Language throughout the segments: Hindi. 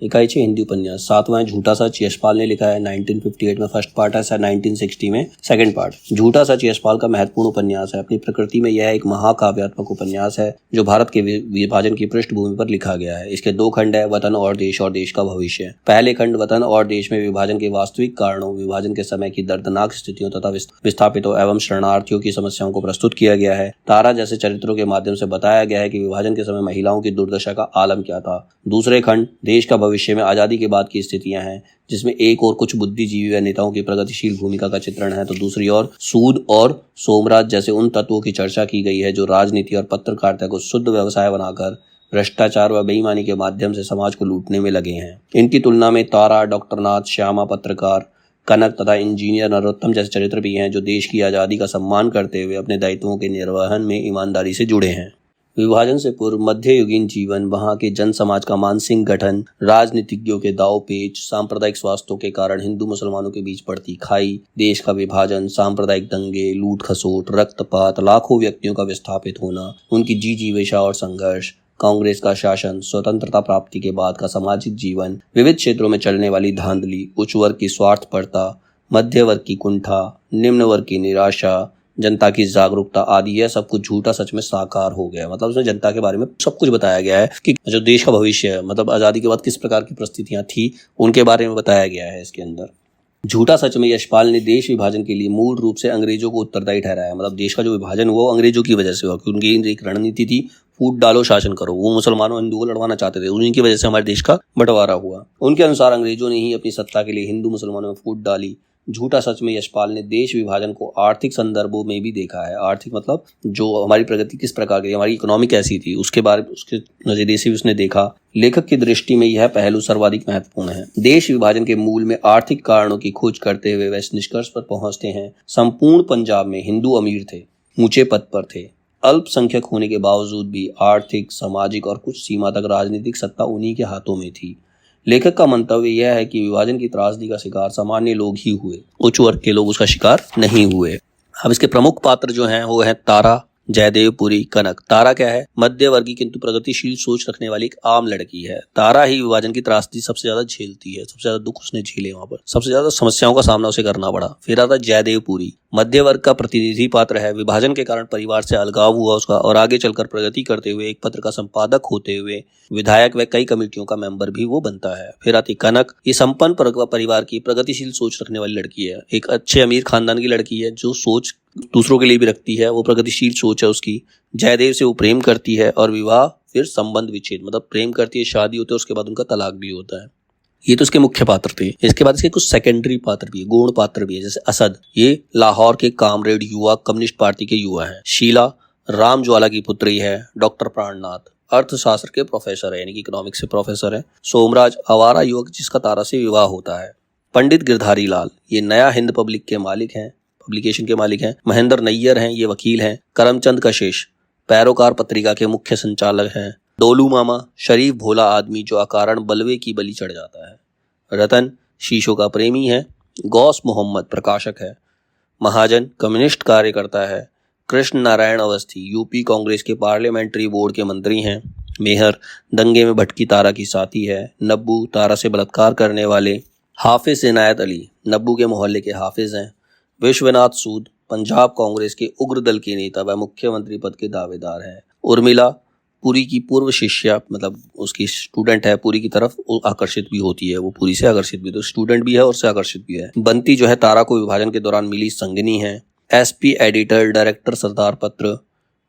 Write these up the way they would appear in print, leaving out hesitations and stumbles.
इकाई 6 हिंदी उपन्यास। 7वां है झूठा सच, यशपाल ने लिखा है। 1958 में फर्स्ट पार्ट है, 1960 में सेकंड पार्ट। झूठा सच यशपाल का महत्वपूर्ण उपन्यास है। अपनी प्रकृति में यह एक महाकाव्यात्मक उपन्यास है जो भारत के विभाजन की पृष्ठभूमि पर लिखा गया है। इसके 2 खंड है, वतन और देश का भविष्य। पहले खंड वतन और देश में विभाजन के वास्तविक कारणों, विभाजन के समय की दर्दनाक स्थितियों तथा विस्थापितों एवं शरणार्थियों की समस्याओं को प्रस्तुत किया गया है। तारा जैसे चरित्रों के माध्यम से बताया गया है कि विभाजन के समय महिलाओं की दुर्दशा का आलम क्या था। दूसरे खंड देश का भविष्य में आजादी के बाद की स्थितियां हैं, जिसमें एक और कुछ बुद्धिजीवी व नेताओं की प्रगतिशील भूमिका का चित्रण है, तो दूसरी ओर सूद और सोमराज जैसे उन तत्वों की चर्चा की गई है जो राजनीति और पत्रकारिता को शुद्ध व्यवसाय बनाकर भ्रष्टाचार व बेईमानी के माध्यम से समाज को लूटने में लगे हैं। इनकी तुलना में तारा, डॉक्टर नाथ, श्यामा पत्रकार, कनक तथा इंजीनियर नरोत्तम जैसे चरित्र भी हैं जो देश की आजादी का सम्मान करते हुए अपने दायित्वों के निर्वहन में ईमानदारी से जुड़े हैं। विभाजन से पूर्व मध्ययुगीन जीवन, वहां के जन समाज का मानसिक गठन, राजनीतिज्ञों के दाव पेच, सांप्रदायिक स्वास्थ्यों के कारण हिंदू मुसलमानों के बीच पड़ती खाई, देश का विभाजन, सांप्रदायिक दंगे, लूट खसोट, रक्तपात, लाखों व्यक्तियों का विस्थापित होना, उनकी जीजीविषा और संघर्ष, कांग्रेस का शासन, स्वतंत्रता प्राप्ति के बाद का सामाजिक जीवन, विविध क्षेत्रों में चलने वाली धांधली, उच्च वर्ग की स्वार्थपरता, मध्य वर्ग की कुंठा, निम्न वर्ग की निराशा, जनता की जागरूकता आदि, यह सब कुछ झूठा सच में साकार हो गया। मतलब उसमें जनता के बारे में सब कुछ बताया गया है कि जो देश का भविष्य है, मतलब आजादी के बाद किस प्रकार की परिस्थितियां थी, उनके बारे में बताया गया है इसके अंदर। झूठा सच में यशपाल ने देश विभाजन के लिए मूल रूप से अंग्रेजों को उत्तरदायी ठहराया। मतलब देश का जो विभाजन हुआ अंग्रेजों की वजह से हुआ, क्योंकि उनकी एक रणनीति थी फूट डालो शासन करो। वो मुसलमानों हिंदुओं को लड़वाना चाहते थे, उन्हीं की वजह से हमारे देश का बंटवारा हुआ। उनके अनुसार अंग्रेजों ने ही अपनी सत्ता के लिए हिंदू मुसलमानों में फूट डाली। झूठा सच में यशपाल ने देश विभाजन को आर्थिक संदर्भों में भी देखा है। आर्थिक मतलब जो हमारी प्रगति किस प्रकार की, हमारी इकोनॉमी कैसी थी, उसके बारे में उसके नजरिए से भी उसने देखा। लेखक की दृष्टि में यह पहलू सर्वाधिक महत्वपूर्ण है। देश विभाजन के मूल में आर्थिक कारणों की खोज करते हुए वह इस निष्कर्ष पर पहुंचते हैं, संपूर्ण पंजाब में हिंदू अमीर थे, ऊंचे पद पर थे, अल्पसंख्यक होने के बावजूद भी आर्थिक, सामाजिक और कुछ सीमा तक राजनीतिक सत्ता उन्हीं के हाथों में थी। लेखक का मंतव्य यह है कि विभाजन की त्रासदी का शिकार सामान्य लोग ही हुए, उच्च वर्ग के लोग उसका शिकार नहीं हुए। अब इसके प्रमुख पात्र जो हैं वो है तारा, जयदेवपुरी, कनक। तारा क्या है? मध्य वर्गीय किंतु प्रगतिशील सोच रखने वाली एक आम लड़की है। तारा ही विभाजन की त्रासदी सबसे ज्यादा झेलती है, सबसे ज्यादा दुख उसने झेले, वहां पर सबसे ज्यादा समस्याओं का सामना उसे करना पड़ा। फिर आता जयदेवपुरी, मध्य वर्ग का प्रतिनिधि पात्र है। विभाजन के कारण परिवार से अलगाव हुआ उसका, और आगे चलकर प्रगति करते हुए एक पत्र का संपादक होते हुए विधायक व कई कमेटियों का मेंबर भी वो बनता है। फिर आती कनक, ये संपन्न परिवार की प्रगतिशील सोच रखने वाली लड़की है, एक अच्छे अमीर खानदान की लड़की है जो सोच दूसरों के लिए भी रखती है, वो प्रगतिशील सोच है उसकी। जयदेव से वो प्रेम करती है और विवाह फिर संबंध विच्छेद, मतलब प्रेम करती है, शादी होती है, उसके बाद उनका तलाक भी होता है। ये तो इसके मुख्य पात्र थे। इसके बाद इसके कुछ सेकेंडरी पात्र भी है, गौण पात्र भी है। जैसे असद, ये लाहौर के कामरेड युवा कम्युनिस्ट पार्टी के युवा हैं। शीला राम ज्वाला की पुत्री है। डॉक्टर प्राणनाथ अर्थशास्त्र के प्रोफेसर है, यानी कि इकोनॉमिक्स से प्रोफेसर है। सोमराज आवारा युवक जिसका तारा से विवाह होता है। पंडित गिरधारी लाल, ये नया हिंद पब्लिकेशन के मालिक हैं। महेंद्र नैयर हैं, ये वकील हैं। करमचंद कशिश पैरोकार पत्रिका के मुख्य संचालक हैं। डोलू मामा, शरीफ भोला आदमी जो अकारण बलवे की बलि चढ़ जाता है। रतन शीशों का प्रेमी है। गौस मोहम्मद प्रकाशक है। महाजन कम्युनिस्ट कार्यकर्ता है। कृष्ण नारायण अवस्थी यूपी कांग्रेस के पार्लियामेंट्री बोर्ड के मंत्री हैं। मेहर दंगे में भटकी तारा की साथी है। नब्बू तारा से बलात्कार करने वाले। हाफिज इनायत अली नब्बू के मोहल्ले के हाफिज हैं। विश्वनाथ सूद पंजाब कांग्रेस के उग्र दल के नेता व मुख्यमंत्री पद के दावेदार हैं। उर्मिला पुरी की पूर्व शिष्या, मतलब उसकी स्टूडेंट है, पुरी की तरफ आकर्षित भी होती है, वो पुरी से आकर्षित भी, तो स्टूडेंट भी है और से आकर्षित भी है। बंती जो है तारा को विभाजन के दौरान मिली संगनी है। एसपी एडिटर डायरेक्टर सरदार पत्र।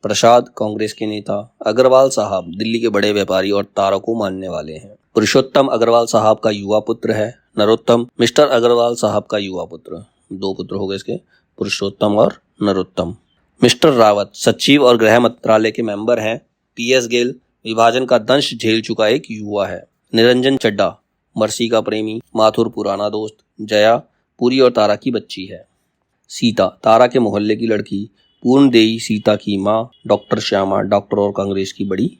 प्रसाद कांग्रेस के नेता। अग्रवाल साहब दिल्ली के बड़े व्यापारी और तारा को मानने वाले हैं। पुरुषोत्तम अग्रवाल साहब का युवा पुत्र है। नरोत्तम मिस्टर अग्रवाल साहब का युवा पुत्र। 2 पुत्र हो गए इसके, पुरुषोत्तम और नरोत्तम। मिस्टर रावत सचिव और गृह मंत्रालय के मेंबर हैं। पीएस गेल विभाजन का दंश झेल चुका एक युवा है। निरंजन चड्डा मर्सी का प्रेमी, माथुर पुराना दोस्त। जया पुरी और तारा की बच्ची है। सीता तारा के मोहल्ले की लड़की। पूर्णदेई सीता की माँ। डॉक्टर श्यामा डॉक्टर और कांग्रेस की बड़ी